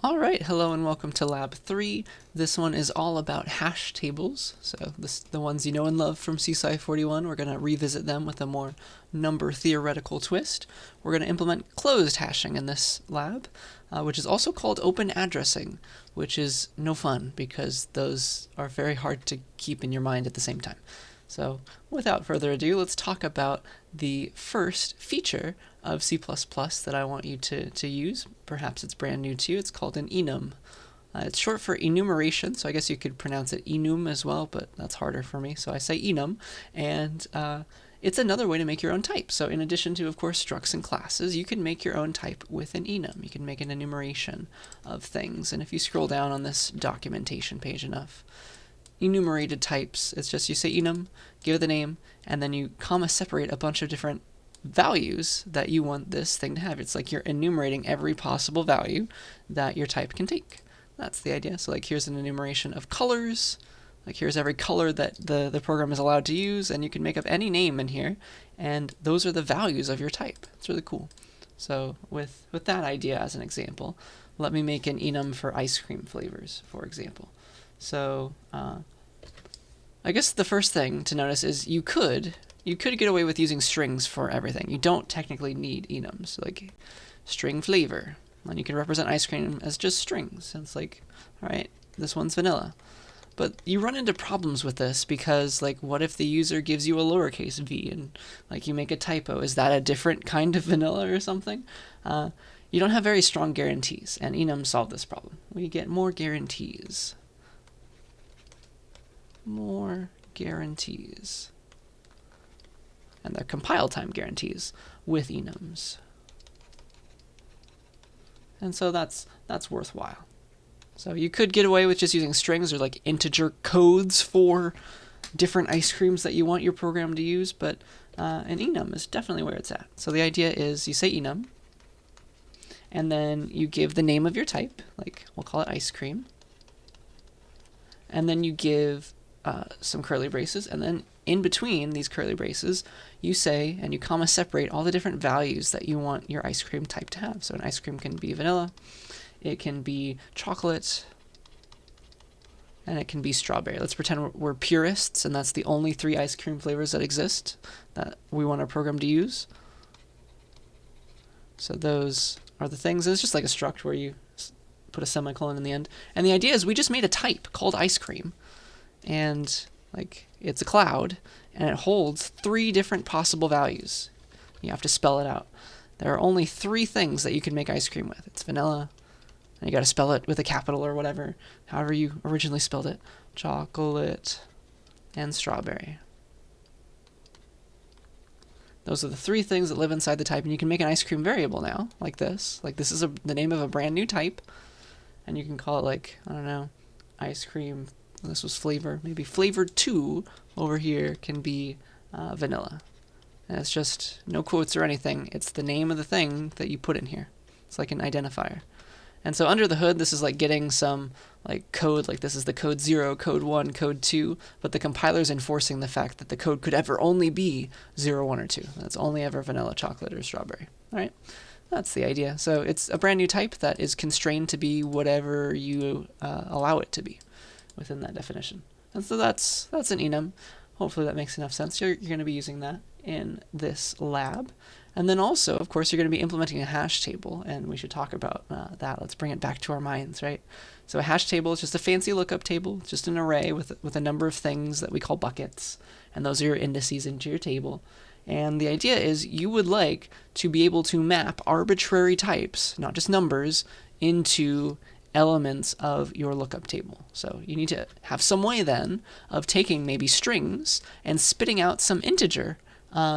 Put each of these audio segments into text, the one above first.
Alright, hello and welcome to Lab 3. This one is all about hash tables, so the ones you know and love from CSCI 41. We're going to revisit them with a more number theoretical twist. We're going to implement closed hashing in this lab, which is also called open addressing, which is no fun because those are very hard to keep in your mind at the same time. So without further ado, let's talk about the first feature of C++ that I want you to use. Perhaps it's brand new to you. It's called an enum. It's short for enumeration, so I guess you could pronounce it enum as well, but that's harder for me, so I say enum. And it's another way to make your own type. So in addition to, of course, structs and classes, you can make your own type with an enum. You can make an enumeration of things. And if you scroll down on this documentation page enough, enumerated types, it's just you say enum, give it the name, and then you comma separate a bunch of different values that you want this thing to have. It's like you're enumerating every possible value that your type can take. That's the idea. So like here's an enumeration of colors, like here's every color that the program is allowed to use, and you can make up any name in here, and those are the values of your type. It's really cool. So with that idea as an example, let me make an enum for ice cream flavors, for example. So I guess the first thing to notice is you could get away with using strings for everything. You don't technically need enums, like string flavor. And you can represent ice cream as just strings. And it's like, all right, this one's vanilla. But you run into problems with this because, like, what if the user gives you a lowercase v and, like, you make a typo? Is that a different kind of vanilla or something? You don't have very strong guarantees, and enums solve this problem. We get more guarantees. More guarantees. And they're compile time guarantees with enums. And so that's worthwhile. So you could get away with just using strings or like integer codes for different ice creams that you want your program to use, but an enum is definitely where it's at. So the idea is you say enum, and then you give the name of your type, like we'll call it ice cream, and then you give some curly braces, and then in between these curly braces, you say, and you comma separate all the different values that you want your ice cream type to have. So an ice cream can be vanilla, it can be chocolate, and it can be strawberry. Let's pretend we're purists, and that's the only 3 ice cream flavors that exist that we want our program to use. So those are the things. It's just like a struct where you put a semicolon in the end. And the idea is we just made a type called ice cream. And like it's a cloud, and it holds 3 different possible values. You have to spell it out. There are only 3 things that you can make ice cream with. It's vanilla, and you got to spell it with a capital or whatever, however you originally spelled it. Chocolate and strawberry. Those are the 3 things that live inside the type, and you can make an ice cream variable now, like this. Like this is the name of a brand new type, and you can call it like, I don't know, ice cream. This was flavor. Maybe flavor 2 over here can be vanilla. And it's just no quotes or anything. It's the name of the thing that you put in here. It's like an identifier. And so under the hood, this is like getting some like code, like this is the code 0, code 1, code 2, but the compiler's enforcing the fact that the code could ever only be 0, 1, or 2. That's only ever vanilla, chocolate, or strawberry. All right? That's the idea. So it's a brand new type that is constrained to be whatever you allow it to be within that definition. And so that's an enum. Hopefully that makes enough sense. You're going to be using that in this lab. And then also, of course, you're going to be implementing a hash table, and we should talk about that. Let's bring it back to our minds, right? So a hash table is just a fancy lookup table. It's just an array with a number of things that we call buckets, and those are your indices into your table. And the idea is you would like to be able to map arbitrary types, not just numbers, into elements of your lookup table. So you need to have some way then of taking maybe strings and spitting out some integer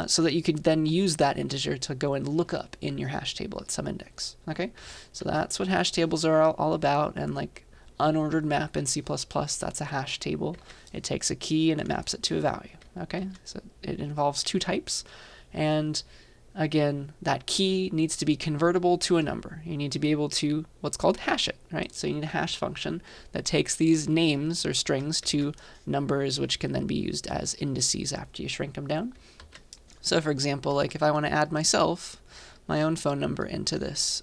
so that you could then use that integer to go and look up in your hash table at some index. Okay, so that's what hash tables are all about. And like unordered map in C++, that's a hash table. It takes a key and it maps it to a value. Okay, so it involves 2 types, and again, that key needs to be convertible to a number. You need to be able to what's called hash it, right? So you need a hash function that takes these names or strings to numbers, which can then be used as indices after you shrink them down. So for example, like if I want to add myself, my own phone number into this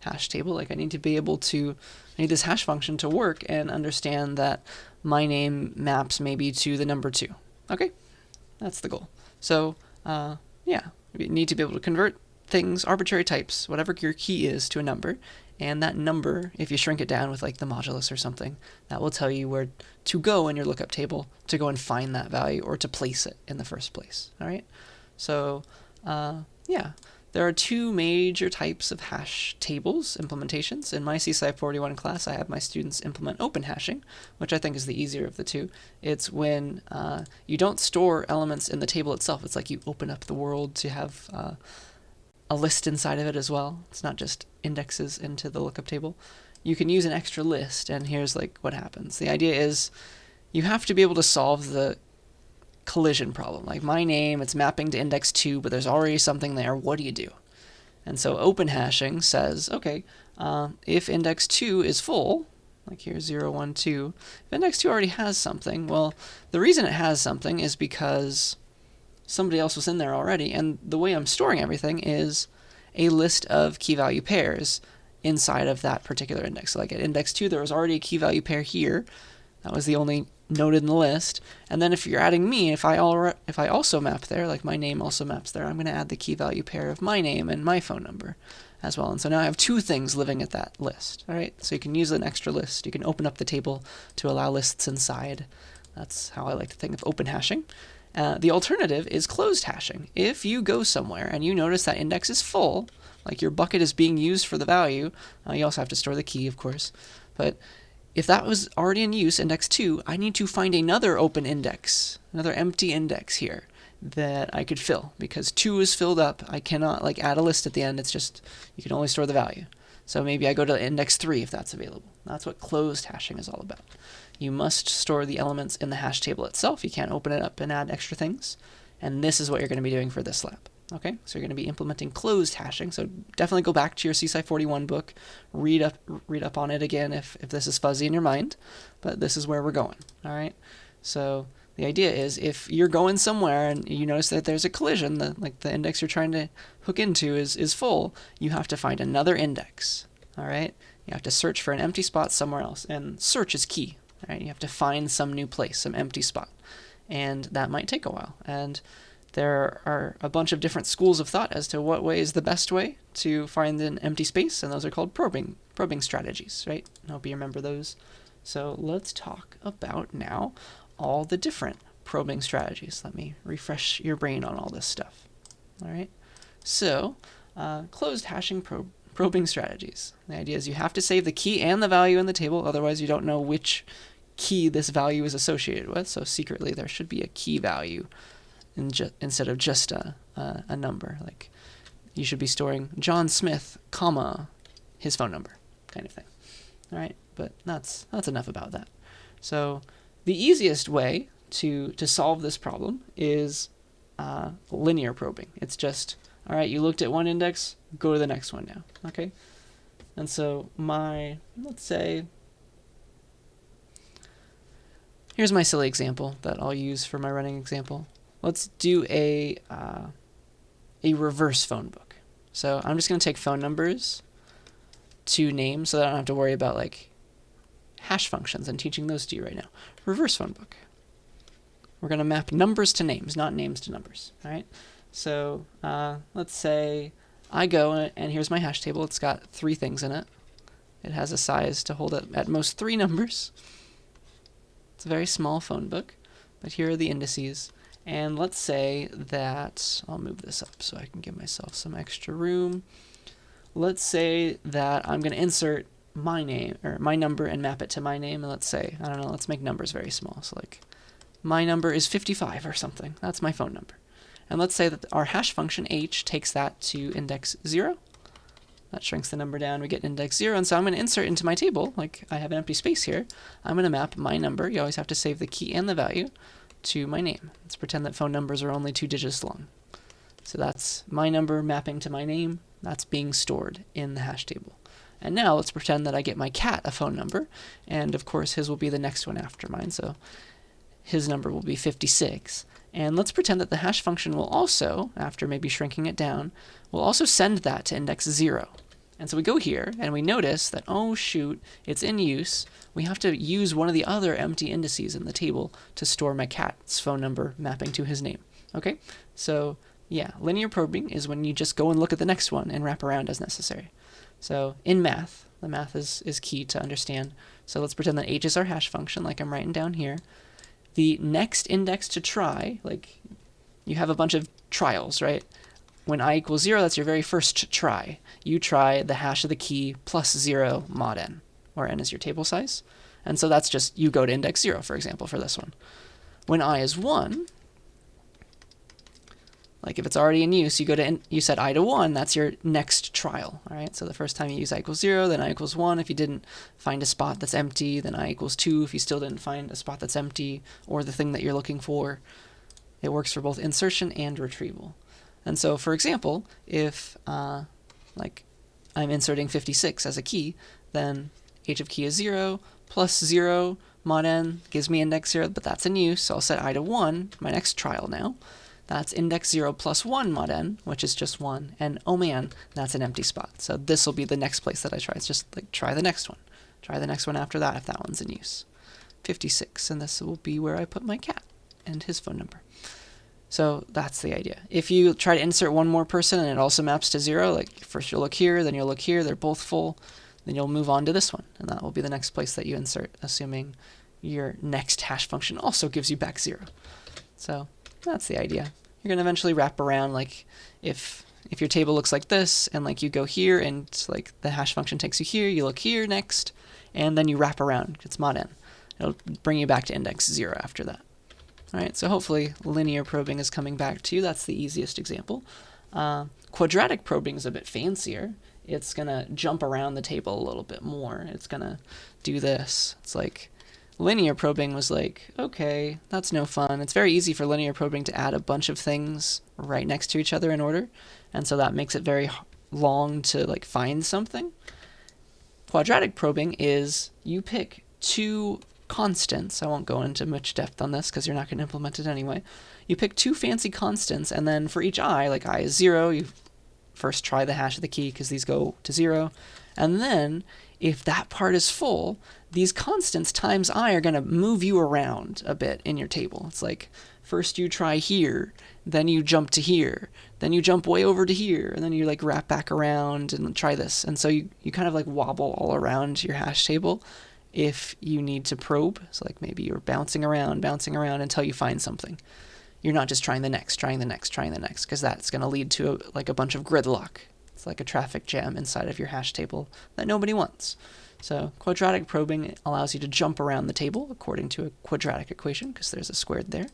hash table. Like I need this hash function to work and understand that my name maps maybe to the number 2. Okay, that's the goal. So yeah, you need to be able to convert things, arbitrary types, whatever your key is, to a number. And that number, if you shrink it down with like the modulus or something, that will tell you where to go in your lookup table to go and find that value or to place it in the first place. All right. So yeah, there are 2 major types of hash tables implementations. In my CSCI 41 class, I have my students implement open hashing, which I think is the easier of the 2. It's when you don't store elements in the table itself. It's like you open up the world to have a list inside of it as well. It's not just indexes into the lookup table. You can use an extra list, and here's like what happens. The idea is you have to be able to solve the collision problem. Like my name, it's mapping to index 2, but there's already something there. What do you do? And so open hashing says, okay, if index 2 is full, like here's 0, 1, 2, if index 2 already has something, well, the reason it has something is because somebody else was in there already, and the way I'm storing everything is a list of key value pairs inside of that particular index. So like at index 2, there was already a key value pair here. That was the only noted in the list. And then if you're adding me, if I also map there, like my name also maps there, I'm going to add the key value pair of my name and my phone number as well. And so now I have 2 things living at that list. All right, so you can use an extra list. You can open up the table to allow lists inside. That's how I like to think of open hashing. The alternative is closed hashing. If you go somewhere and you notice that index is full, like your bucket is being used for the value, you also have to store the key, of course, but if that was already in use, index 2, I need to find another open index, another empty index here that I could fill, because 2 is filled up. I cannot like add a list at the end. It's just, you can only store the value. So maybe I go to index 3 if that's available. That's what closed hashing is all about. You must store the elements in the hash table itself. You can't open it up and add extra things. And this is what you're going to be doing for this lab. Okay, so you're going to be implementing closed hashing. So definitely go back to your CSCI 41 book, read up on it again if this is fuzzy in your mind. But this is where we're going. All right. So the idea is if you're going somewhere and you notice that there's a collision, like the index you're trying to hook into is full, you have to find another index. All right. You have to search for an empty spot somewhere else, and search is key. All right. You have to find some new place, some empty spot, and that might take a while. And there are a bunch of different schools of thought as to what way is the best way to find an empty space, and those are called probing strategies, right? I hope you remember those. So let's talk about now all the different probing strategies. Let me refresh your brain on all this stuff. All right. So closed hashing probing strategies. The idea is you have to save the key and the value in the table, otherwise you don't know which key this value is associated with. So secretly there should be a key value instead of just a number. Like you should be storing John Smith, comma, his phone number, kind of thing. All right, but that's enough about that. So the easiest way to solve this problem is linear probing. It's just, all right, you looked at one index, go to the next one now, okay? And so let's say, here's my silly example that I'll use for my running example. Let's do a reverse phone book. So I'm just going to take phone numbers to names so that I don't have to worry about like hash functions and teaching those to you right now. Reverse phone book. We're going to map numbers to names, not names to numbers. All right. So let's say I go and here's my hash table. It's got 3 things in it. It has a size to hold at most 3 numbers. It's a very small phone book, but here are the indices. And let's say that, I'll move this up so I can give myself some extra room. Let's say that I'm going to insert my name or my number and map it to my name. And let's say, I don't know, let's make numbers very small. So like my number is 55 or something. That's my phone number. And let's say that our hash function h takes that to index 0. That shrinks the number down. We get index 0. And so I'm going to insert into my table, like I have an empty space here. I'm going to map my number. You always have to save the key and the value to my name. Let's pretend that phone numbers are only 2 digits long. So that's my number mapping to my name. That's being stored in the hash table. And now let's pretend that I get my cat a phone number, and of course his will be the next one after mine, so his number will be 56. And let's pretend that the hash function will also, after maybe shrinking it down, will also send that to index 0. And so we go here and we notice that, oh shoot, it's in use. We have to use one of the other empty indices in the table to store my cat's phone number mapping to his name. Okay, so yeah, linear probing is when you just go and look at the next one and wrap around as necessary. So in math, the math is key to understand. So let's pretend that h is our hash function, like I'm writing down here. The next index to try, like you have a bunch of trials, right? When I equals 0, that's your very first try. You try the hash of the key plus 0 mod n, where n is your table size. And so that's just, you go to index 0, for example, for this one. When I is 1, like if it's already in use, you go to, you set I to 1, that's your next trial, all right? So the first time you use I equals 0, then I equals 1. If you didn't find a spot that's empty, then I equals 2 if you still didn't find a spot that's empty, or the thing that you're looking for. It works for both insertion and retrieval. And so, for example, if like I'm inserting 56 as a key, then h of key is 0 plus 0 mod n gives me index 0, but that's in use, so I'll set I to 1, my next trial now. That's index 0 plus 1 mod n, which is just 1, and oh man, that's an empty spot. So this will be the next place that I try. It's just like try the next one. Try the next one after that if that one's in use. 56, and this will be where I put my cat and his phone number. So that's the idea. If you try to insert one more person and it also maps to 0, like first you'll look here, then you'll look here, they're both full, then you'll move on to this one, and that will be the next place that you insert, assuming your next hash function also gives you back 0. So that's the idea. You're going to eventually wrap around, like if your table looks like this, and like you go here, and like the hash function takes you here, you look here next, and then you wrap around. It's mod n. It'll bring you back to index 0 after that. All right, so hopefully linear probing is coming back to you. That's the easiest example. Quadratic probing is a bit fancier. It's going to jump around the table a little bit more. It's going to do this. It's like linear probing was like, okay, that's no fun. It's very easy for linear probing to add a bunch of things right next to each other in order, and so that makes it very long to like find something. Quadratic probing is you pick two constants. I won't go into much depth on this because you're not going to implement it anyway. You pick two fancy constants, and then for each I, like I is 0, you first try the hash of the key because these go to 0, and then if that part is full, these constants times I are going to move you around a bit in your table. It's like first you try here, then you jump to here, then you jump way over to here, and then you like wrap back around and try this. And so you kind of like wobble all around your hash table if you need to probe. So like maybe you're bouncing around until you find something. You're not just trying the next, because that's going to lead to like a bunch of gridlock. It's like a traffic jam inside of your hash table that nobody wants. So quadratic probing allows you to jump around the table according to a quadratic equation, because there's a squared there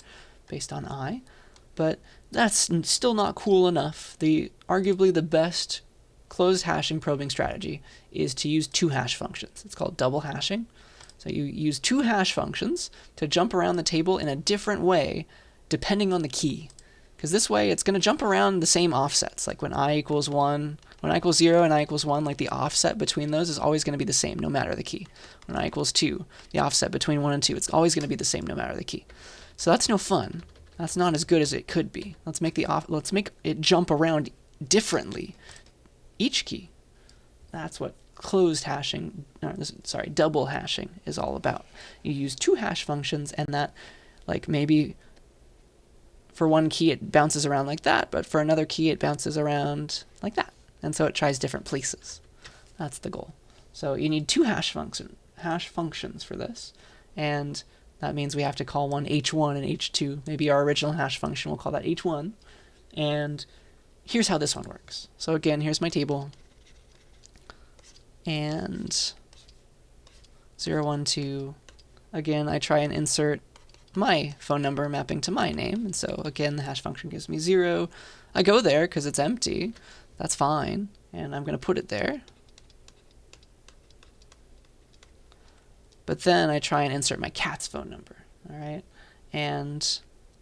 based on I. But that's still not cool enough. Arguably the best closed hashing probing strategy is to use two hash functions. It's called double hashing. So you use two hash functions to jump around the table in a different way depending on the key. Because this way it's going to jump around the same offsets. Like when I equals 1, when I equals 0 and I equals 1, like the offset between those is always going to be the same no matter the key. When I equals 2, the offset between 1 and 2, it's always going to be the same no matter the key. So that's no fun. That's not as good as it could be. Let's make it jump around differently each key. That's what closed hashing, double hashing is all about. You use two hash functions, and that, like maybe for one key it bounces around like that, but for another key it bounces around like that. And so it tries different places. That's the goal. So you need two hash functions for this, and that means we have to call one h1 and h2. Maybe our original hash function, we'll call that h1. And here's how this one works. So again, here's my table. And 0, 1, 2. Again, I try and insert my phone number mapping to my name. And so again, the hash function gives me 0. I go there because it's empty. That's fine. And I'm going to put it there. But then I try and insert my cat's phone number. All right. And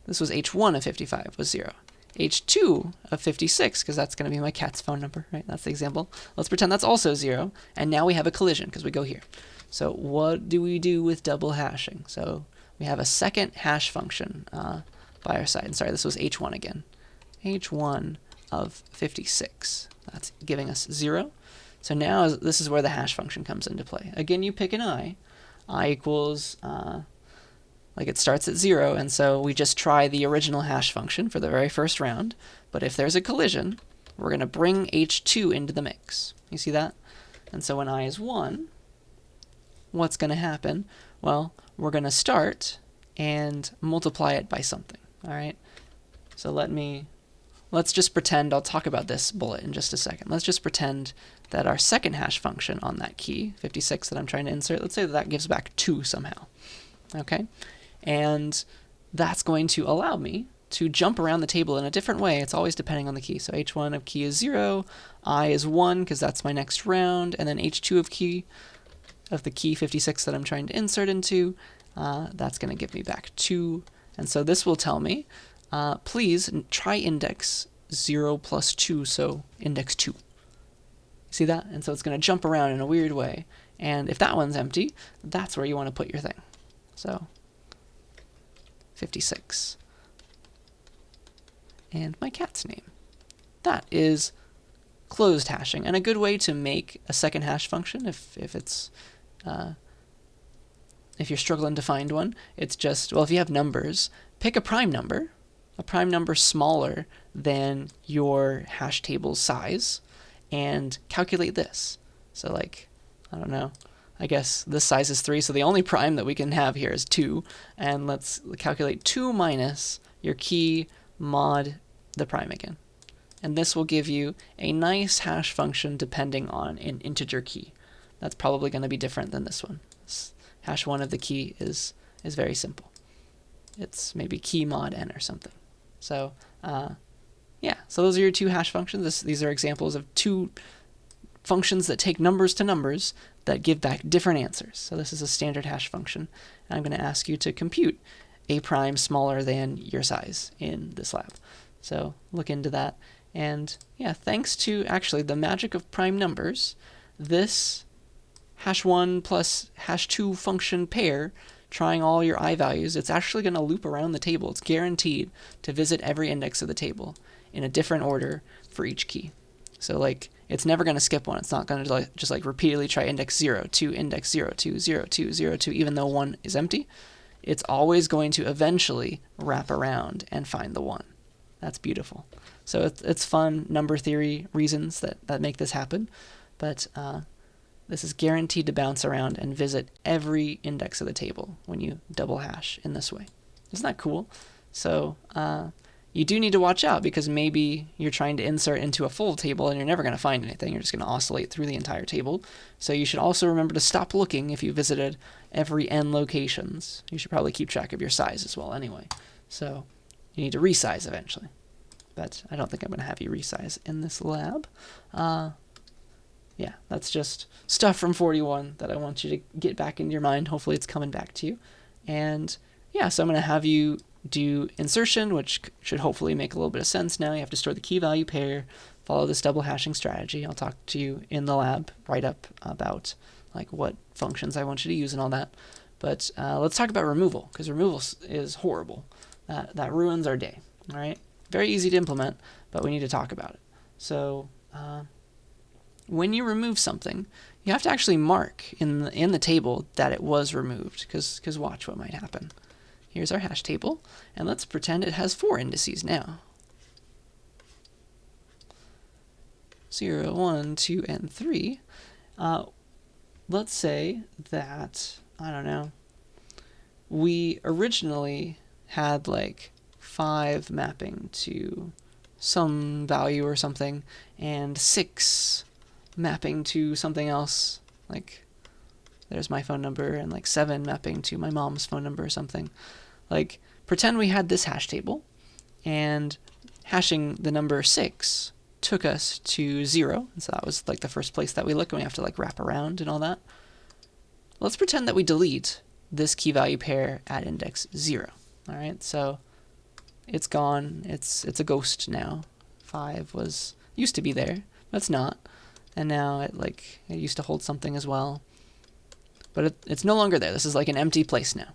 this was h1 of 55 was 0. h2 of 56, because that's going to be my cat's phone number, right? That's the example. Let's pretend that's also 0, and now we have a collision because we go here. So what do we do with double hashing? So we have a second hash function by our side. And sorry, this was h1 again. h1 of 56. That's giving us 0. So now this is where the hash function comes into play. Again, you pick an I equals, like it starts at 0, and so we just try the original hash function for the very first round. But if there's a collision, we're going to bring h2 into the mix. You see that? And so when I is 1, what's going to happen? Well, we're going to start and multiply it by something. All right? So let's just pretend, I'll talk about this bullet in just a second. Let's just pretend that our second hash function on that key, 56 that I'm trying to insert, let's say that gives back 2 somehow. Okay? And that's going to allow me to jump around the table in a different way. It's always depending on the key. So h1 of key is 0, I is 1 because that's my next round, and then h2 of the key 56 that I'm trying to insert into, that's going to give me back 2. And so this will tell me, please try index 0 plus 2, so index 2. See that? And so it's going to jump around in a weird way. And if that one's empty, that's where you want to put your thing. So 56. And my cat's name. That is closed hashing, and a good way to make a second hash function if you're struggling to find one. It's just, well, if you have numbers, pick a prime number smaller than your hash table's size, and calculate this. So like, I don't know, I guess this size is 3, so the only prime that we can have here is 2, and let's calculate 2 minus your key mod the prime again. And this will give you a nice hash function depending on an integer key. That's probably going to be different than this one. Hash 1 of the key is very simple. It's maybe key mod n or something. So yeah, so those are your 2 hash functions. These are examples of 2 functions that take numbers to numbers that give back different answers. So this is a standard hash function. And I'm going to ask you to compute a prime smaller than your size in this lab. So look into that. And yeah, thanks to actually the magic of prime numbers, this hash 1 plus hash 2 function pair, trying all your I values, it's actually going to loop around the table. It's guaranteed to visit every index of the table in a different order for each key. So like, it's never going to skip one. It's not going to just like repeatedly try index 0 to index 0 to 0 to 0 to, even though 1 is empty. It's always going to eventually wrap around and find the 1. That's beautiful. So it's fun number theory reasons that make this happen, but this is guaranteed to bounce around and visit every index of the table when you double hash in this way. Isn't that cool? So you do need to watch out, because maybe you're trying to insert into a full table and you're never going to find anything. You're just going to oscillate through the entire table. So you should also remember to stop looking if you visited every n locations. You should probably keep track of your size as well anyway. So you need to resize eventually. But I don't think I'm going to have you resize in this lab. Yeah, that's just stuff from 41 that I want you to get back into your mind. Hopefully it's coming back to you. And yeah, so I'm going to have you do insertion, which should hopefully make a little bit of sense now. You have to store the key value pair, follow this double hashing strategy. I'll talk to you in the lab, write up about like what functions I want you to use and all that. But let's talk about removal, because removal is horrible. That ruins our day, all right? Very easy to implement, but we need to talk about it. So when you remove something, you have to actually mark in the table that it was removed, because watch what might happen. Here's our hash table, and let's pretend it has 4 indices now. 0, 1, 2, and 3. Let's say that, I don't know, we originally had like 5 mapping to some value or something, and 6 mapping to something else, like there's my phone number, and like 7 mapping to my mom's phone number or something. Like, pretend we had this hash table, and hashing the number 6 took us to 0, and so that was like the first place that we look, and we have to like wrap around and all that. Let's pretend that we delete this key value pair at index 0. All right, so it's gone. It's a ghost now. 5 used to be there, but it's not, and now it used to hold something as well, but it's no longer there. This is like an empty place now.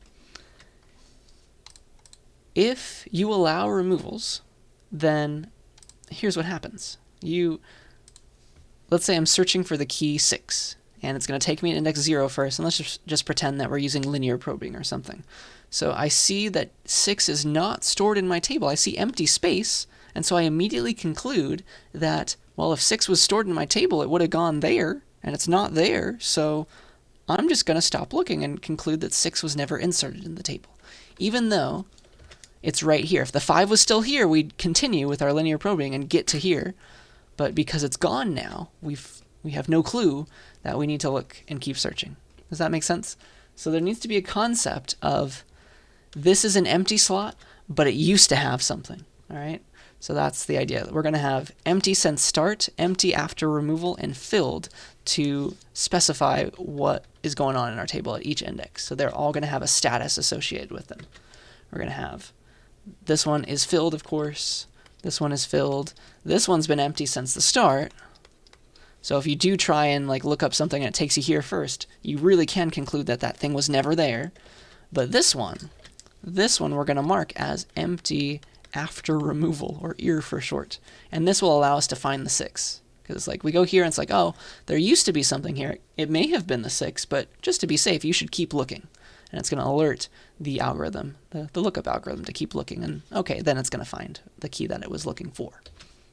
If you allow removals, then here's what happens. You let's say I'm searching for the key 6, and it's going to take me to index 0 first, and let's just pretend that we're using linear probing or something. So I see that 6 is not stored in my table. I see empty space, and so I immediately conclude that, well, if 6 was stored in my table, it would have gone there, and it's not there, so I'm just going to stop looking and conclude that 6 was never inserted in the table, even though it's right here. If the 5 was still here, we'd continue with our linear probing and get to here, but because it's gone now, we have no clue that we need to look and keep searching. Does that make sense? So there needs to be a concept of this is an empty slot, but it used to have something, all right? So that's the idea. We're going to have empty since start, empty after removal, and filled to specify what is going on in our table at each index. So they're all going to have a status associated with them. We're going to have this one is filled, of course. This one is filled. This one's been empty since the start. So if you do try and look up something and it takes you here first, you really can conclude that that thing was never there. But this one we're going to mark as empty after removal, or EAR for short. And this will allow us to find the 6. Because we go here and it's oh, there used to be something here. It may have been the 6, but just to be safe, you should keep looking. And it's going to alert the algorithm, the lookup algorithm, to keep looking. And okay, then it's going to find the key that it was looking for.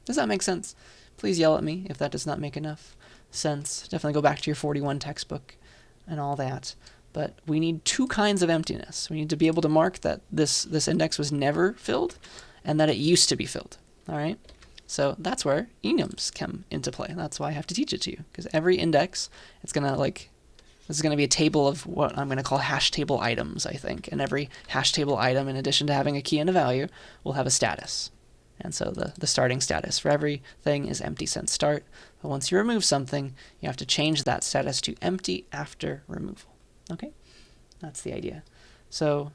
Does that make sense? Please yell at me if that does not make enough sense. Definitely go back to your 41 textbook and all that. But we need 2 kinds of emptiness. We need to be able to mark that this index was never filled and that it used to be filled. All right? So that's where enums come into play. That's why I have to teach it to you. Because every index, it's going to this is going to be a table of what I'm going to call hash table items, I think. And every hash table item, in addition to having a key and a value, will have a status. And so the starting status for everything is empty since start. But once you remove something, you have to change that status to empty after removal. Okay? That's the idea. So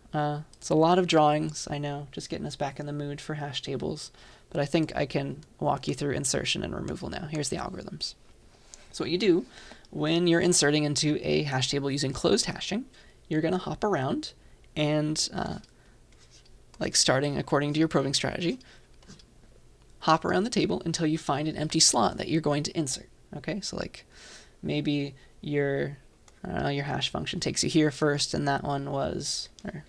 it's a lot of drawings, I know, just getting us back in the mood for hash tables. But I think I can walk you through insertion and removal now. Here's the algorithms. So what you do when you're inserting into a hash table using closed hashing, you're going to hop around and, starting according to your probing strategy, hop around the table until you find an empty slot that you're going to insert. Okay, so maybe your hash function takes you here first, and that one was, or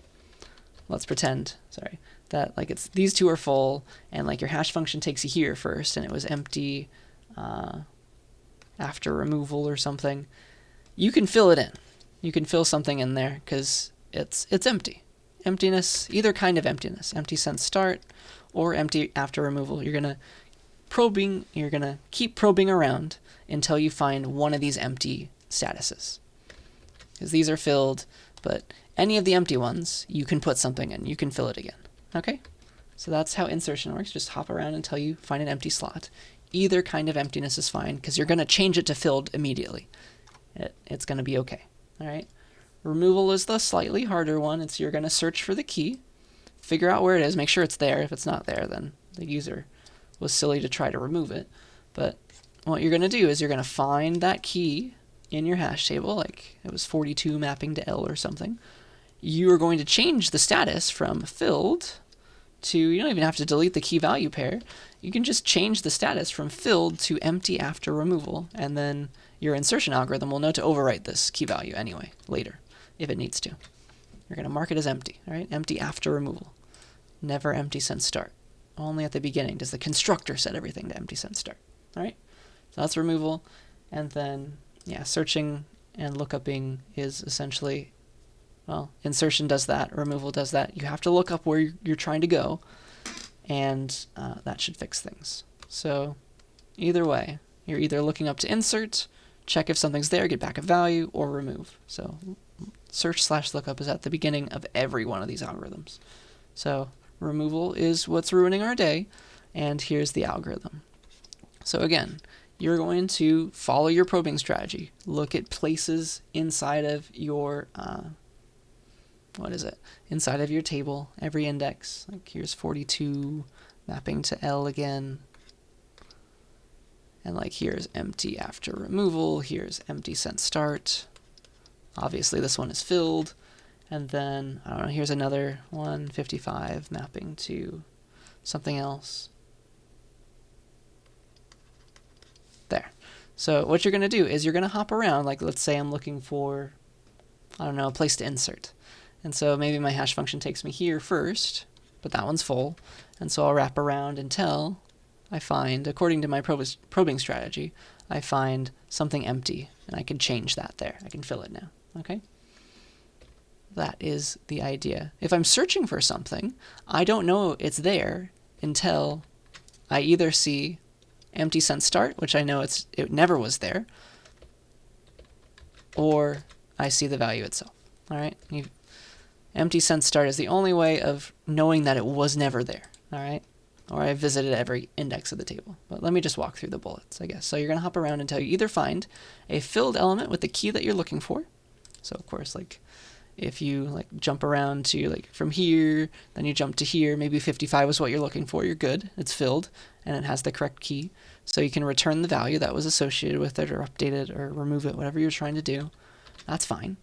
let's pretend, sorry, that it's these 2 are full, and your hash function takes you here first, and it was empty after removal or something. You can fill it in. You can fill something in there because it's empty. Emptiness, either kind of emptiness, empty since start or empty after removal. You're gonna keep probing around until you find one of these empty statuses. Because these are filled, but any of the empty ones, you can put something in. You can fill it again. Okay? So that's how insertion works. Just hop around until you find an empty slot. Either kind of emptiness is fine, because you're going to change it to filled immediately. It's going to be okay. All right? Removal is the slightly harder one. You're going to search for the key, figure out where it is, make sure it's there. If it's not there, then the user was silly to try to remove it. But what you're going to do is you're going to find that key in your hash table, it was 42 mapping to L or something. You are going to change the status from filled to, you don't even have to delete the key value pair. You can just change the status from filled to empty after removal, and then your insertion algorithm will know to overwrite this key value anyway, later, if it needs to. You're going to mark it as empty, all right? Empty after removal. Never empty since start. Only at the beginning does the constructor set everything to empty since start, all right? So that's removal, and then searching and lookuping is essentially, well, insertion does that, removal does that. You have to look up where you're trying to go, and that should fix things. So either way, you're either looking up to insert, check if something's there, get back a value, or remove. So search/lookup is at the beginning of every one of these algorithms. So removal is what's ruining our day, and here's the algorithm. So again, you're going to follow your probing strategy. Look at places inside of your, inside of your table, every index. Here's 42 mapping to L again. And here's empty after removal. Here's empty since start. Obviously this one is filled. And then, I don't know, here's another one, 55 mapping to something else. There. So what you're going to do is you're going to hop around. Like let's say I'm looking for, I don't know, a place to insert. And so maybe my hash function takes me here first, but that one's full. And so I'll wrap around until I find, according to my probing strategy, I find something empty, and I can change that there. I can fill it now, okay? That is the idea. If I'm searching for something, I don't know it's there until I either see empty since start, which I know it never was there, or I see the value itself, all right? Empty since start is the only way of knowing that it was never there, all right? Or I visited every index of the table. But let me just walk through the bullets, I guess. So you're going to hop around until you either find a filled element with the key that you're looking for. So of course, like if you like jump around to like from here, then you jump to here, maybe 55 was what you're looking for, you're good. It's filled and it has the correct key. So you can return the value that was associated with it or update it or remove it, whatever you're trying to do. That's fine.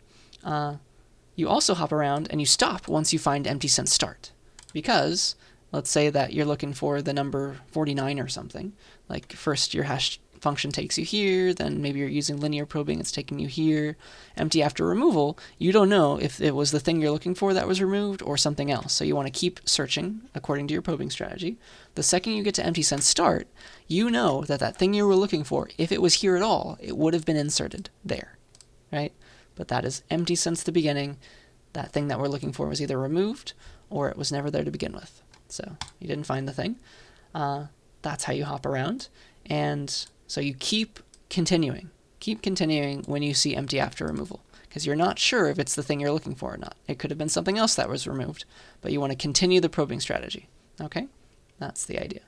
You also hop around and you stop once you find empty since start, because let's say that you're looking for the number 49 or something. Like first your hash function takes you here, then maybe you're using linear probing, it's taking you here. Empty after removal, you don't know if it was the thing you're looking for that was removed or something else. So you want to keep searching according to your probing strategy. The second you get to empty since start, you know that that thing you were looking for, if it was here at all, it would have been inserted there, right? But that is empty since the beginning. That thing that we're looking for was either removed or it was never there to begin with. So you didn't find the thing. That's how you hop around. And so you keep continuing. Keep continuing when you see empty after removal, because you're not sure if it's the thing you're looking for or not. It could have been something else that was removed, but you want to continue the probing strategy. Okay? That's the idea.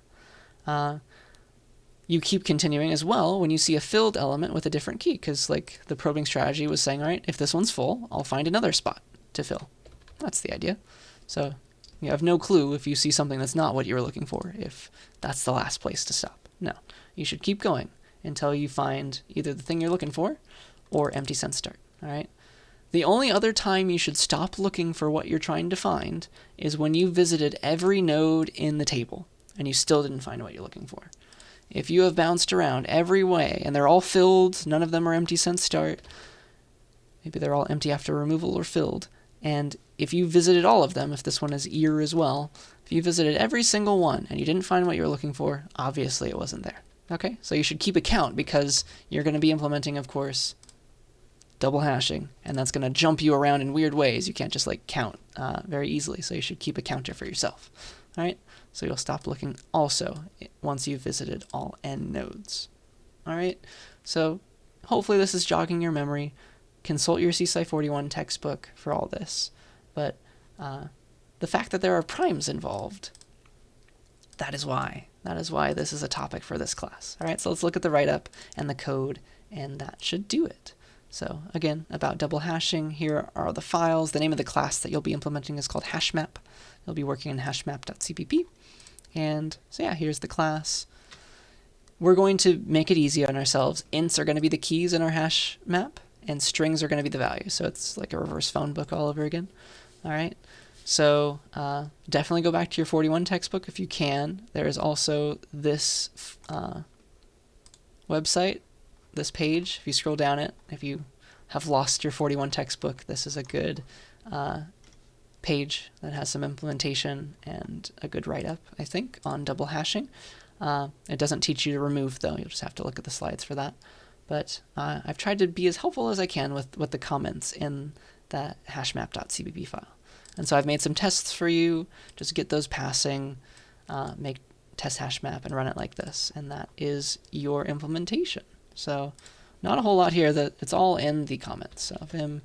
You keep continuing as well when you see a filled element with a different key, because like the probing strategy was saying, all right, if this one's full, I'll find another spot to fill. That's the idea. So you have no clue if you see something that's not what you were looking for, if that's the last place to stop. No, you should keep going until you find either the thing you're looking for or empty since start, all right? The only other time you should stop looking for what you're trying to find is when you visited every node in the table and you still didn't find what you're looking for. If you have bounced around every way and they're all filled, none of them are empty since start, maybe they're all empty after removal or filled, and if you visited all of them, if this one is ear as well, if you visited every single one and you didn't find what you were looking for, obviously it wasn't there. Okay, so you should keep a count, because you're going to be implementing, of course, double hashing, and that's going to jump you around in weird ways. You can't just like count very easily, so you should keep a counter for yourself. All right, so you'll stop looking also once you've visited all n nodes. All right, so hopefully this is jogging your memory. Consult your CSCI 41 textbook for all this, but the fact that there are primes involved, that is why this is a topic for this class. All right, so let's look at the write-up and the code, and that should do it. So again, about double hashing, here are the files. The name of the class that you'll be implementing is called hashmap. You'll be working in hashmap.cpp. And so yeah, here's the class. We're going to make it easy on ourselves. Ints are going to be the keys in our hash map, and strings are going to be the values. So it's like a reverse phone book all over again. All right. So definitely go back to your 41 textbook if you can. There is also this website, this page. If you scroll down it, if you have lost your 41 textbook, this is a good page that has some implementation and a good write-up, I think, on double hashing. It doesn't teach you to remove, though. You'll just have to look at the slides for that. But I've tried to be as helpful as I can with the comments in that hashmap.cpp file. And so I've made some tests for you. Just get those passing, make test hashmap and run it like this. And that is your implementation. So not a whole lot here. It's all in the comments. So vim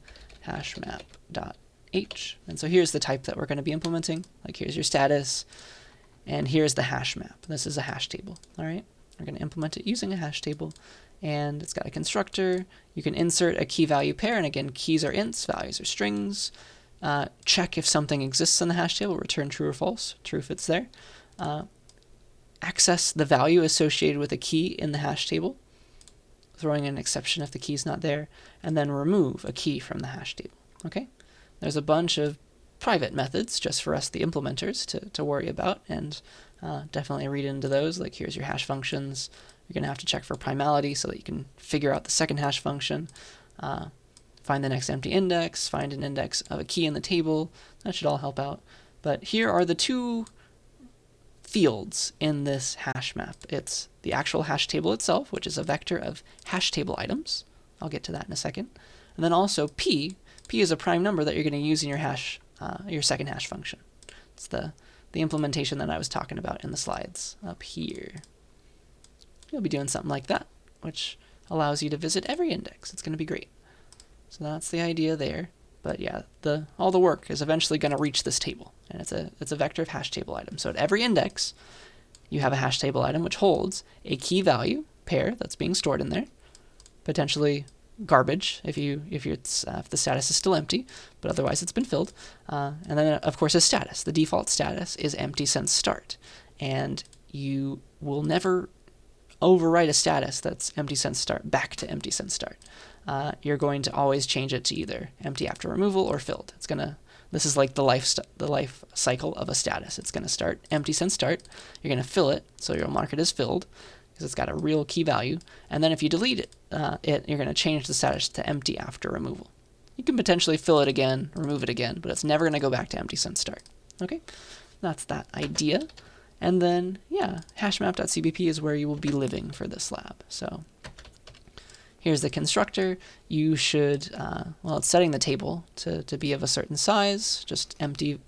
hashmap.h. And so here's the type that we're going to be implementing. Like here's your status. And here's the hash map. This is a hash table. All right. We're going to implement it using a hash table. And it's got a constructor. You can insert a key value pair, and again, keys are ints, values are strings. Check if something exists in the hash table, return true or false, true if it's there. Access the value associated with a key in the hash table, throwing an exception if the key's not there, and then remove a key from the hash table. Okay? There's a bunch of private methods just for us, the implementers, to worry about, and definitely read into those. Like here's your hash functions, You're going to have to check for primality so that you can figure out the second hash function, find the next empty index, find an index of a key in the table. That should all help out. But here are the two fields in this hash map. It's the actual hash table itself, which is a vector of hash table items. I'll get to that in a second. And then also p. P is a prime number that you're going to use in your hash, your second hash function. It's the implementation that I was talking about in the slides up here. You'll be doing something like that, which allows you to visit every index. It's going to be great. So that's the idea there. But yeah, all the work is eventually going to reach this table, and it's a vector of hash table items. So at every index, you have a hash table item which holds a key value pair that's being stored in there, potentially garbage if the status is still empty, but otherwise it's been filled. And then of course a status. The default status is empty since start, and you will never overwrite a status that's empty since start back to empty since start. You're going to always change it to either empty after removal or filled. This is like the life cycle of a status. It's going to start empty since start. You're going to fill it, so you'll mark it as filled because it's got a real key value. And then if you delete it, you're going to change the status to empty after removal. You can potentially fill it again, remove it again, but it's never going to go back to empty since start. Okay, that's that idea. And then, yeah, hashmap.cbp is where you will be living for this lab. So here's the constructor. You should, it's setting the table to be of a certain size, just empty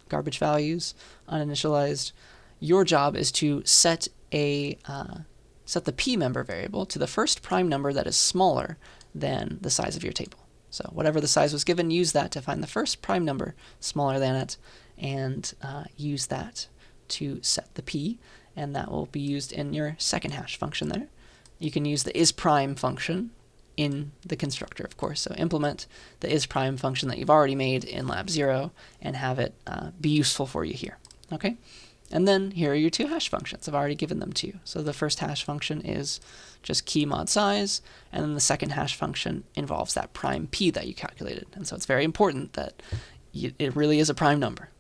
garbage values, uninitialized. Your job is to set the p member variable to the first prime number that is smaller than the size of your table. So whatever the size was given, use that to find the first prime number smaller than it, and use that to set the p, and that will be used in your second hash function there. You can use the isPrime function in the constructor, of course. So implement the isPrime function that you've already made in lab 0 and have it be useful for you here. Okay? And then here are your two hash functions. I've already given them to you. So the first hash function is just key mod size, and then the second hash function involves that prime p that you calculated. And so it's very important that it really is a prime number.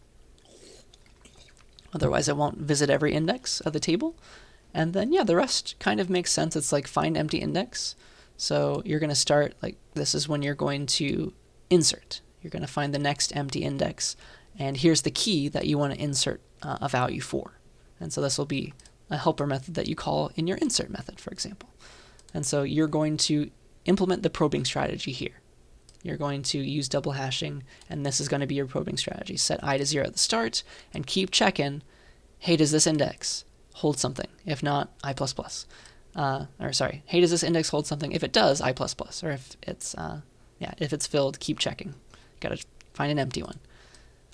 Otherwise, it won't visit every index of the table. And then, yeah, the rest kind of makes sense. It's like find empty index. So you're going to start, like, this is when you're going to insert. You're going to find the next empty index, and here's the key that you want to insert a value for. And so this will be a helper method that you call in your insert method, for example. And so you're going to implement the probing strategy here. You're going to use double hashing, and this is going to be your probing strategy. Set I to 0 at the start, and keep checking, hey, does this index hold something? If not, I++. Hey, does this index hold something? If it does, I++. Or if it's filled, keep checking. Got to find an empty one.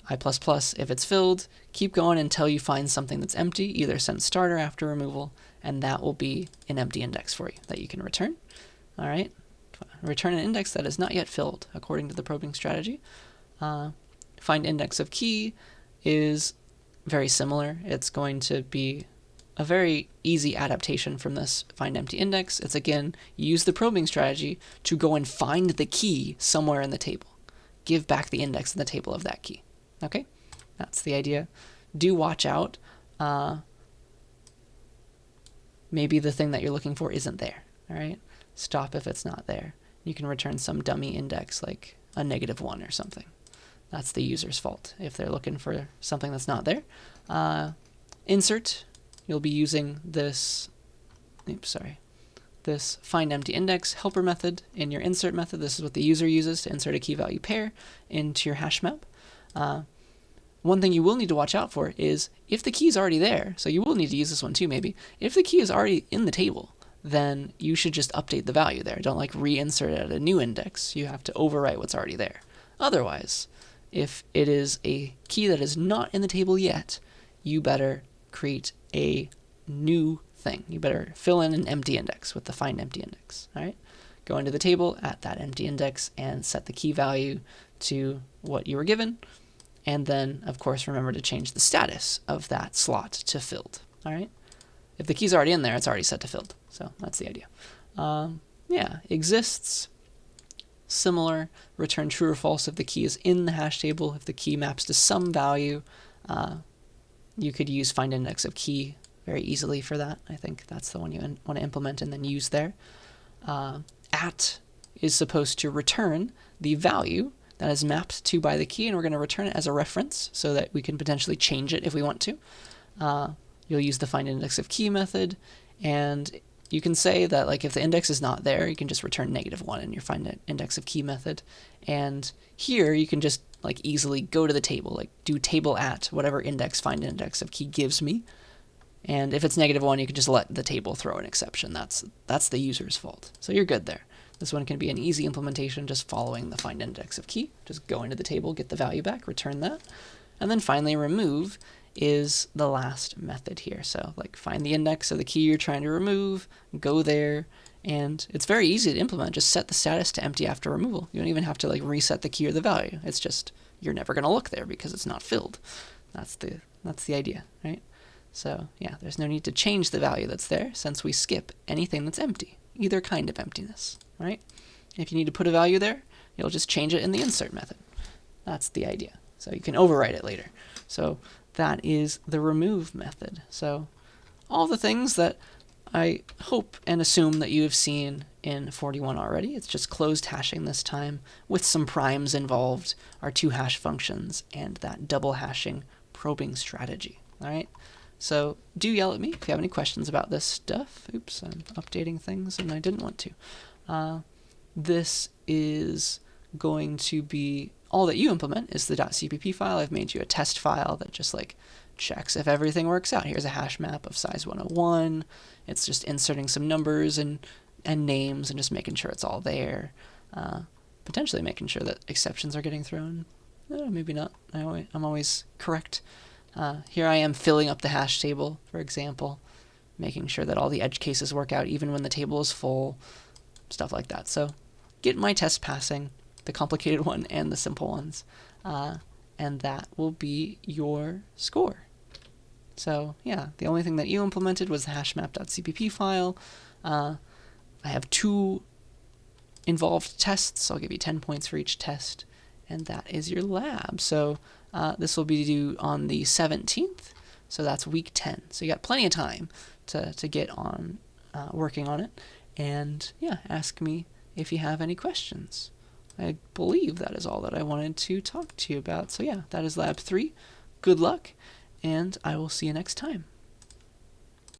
I++, if it's filled, keep going until you find something that's empty, either since start or after removal, and that will be an empty index for you that you can return. All right. Return an index that is not yet filled, according to the probing strategy. Find index of key is very similar. It's going to be a very easy adaptation from this find empty index. It's, again, use the probing strategy to go and find the key somewhere in the table. Give back the index in the table of that key. Okay? That's the idea. Do watch out. Maybe the thing that you're looking for isn't there. All right? Stop if it's not there. You can return some dummy index like a -1 or something. That's the user's fault if they're looking for something that's not there. Insert, you'll be using this find empty index helper method in your insert method. This is what the user uses to insert a key value pair into your hash map. One thing you will need to watch out for is if the key is already there, so you will need to use this one too maybe, if the key is already in the table, then you should just update the value there. Don't like reinsert it at a new index. You have to overwrite what's already there. Otherwise, if it is a key that is not in the table yet, you better create a new thing. You better fill in an empty index with the find empty index. All right? Go into the table at that empty index and set the key value to what you were given. And then, of course, remember to change the status of that slot to filled. All right? If the key's already in there, it's already set to filled. So that's the idea. Exists. Similar. Return true or false if the key is in the hash table. If the key maps to some value, you could use find index of key very easily for that. I think that's the one you want to implement and then use there. At is supposed to return the value that is mapped to by the key, and we're going to return it as a reference so that we can potentially change it if we want to. You'll use the find index of key method, and you can say that like if the index is not there, you can just return -1 in your find index of key method. And here you can just like easily go to the table, like do table at whatever index find index of key gives me. And if it's -1, you can just let the table throw an exception. That's the user's fault. So you're good there. This one can be an easy implementation, just following the find index of key. Just go into the table, get the value back, return that. And then finally remove is the last method here. So like find the index of the key you're trying to remove, go there, and it's very easy to implement. Just set the status to empty after removal. You don't even have to like reset the key or the value. It's just you're never going to look there because it's not filled. That's the idea, right? So yeah, there's no need to change the value that's there since we skip anything that's empty, either kind of emptiness, right? If you need to put a value there, you'll just change it in the insert method. That's the idea. So you can overwrite it later. So that is the remove method. So all the things that I hope and assume that you have seen in 41 already. It's just closed hashing this time with some primes involved, our 2 hash functions, and that double hashing probing strategy. All right. So do yell at me if you have any questions about this stuff. Oops, I'm updating things and I didn't want to. This is going to be all that you implement is the .cpp file. I've made you a test file that just like checks if everything works out. Here's a hash map of size 101. It's just inserting some numbers and names and just making sure it's all there. Potentially making sure that exceptions are getting thrown. Maybe not. I'm always correct. Here I am filling up the hash table, for example, making sure that all the edge cases work out even when the table is full, stuff like that. So get my test passing, the complicated one and the simple ones, and that will be your score. So yeah, the only thing that you implemented was the hashmap.cpp file. I have 2 involved tests, so I'll give you 10 points for each test, and that is your lab. So this will be due on the 17th, so that's week 10. So you got plenty of time to get on working on it, and yeah, ask me if you have any questions. I believe that is all that I wanted to talk to you about. So yeah, that is lab 3. Good luck, and I will see you next time.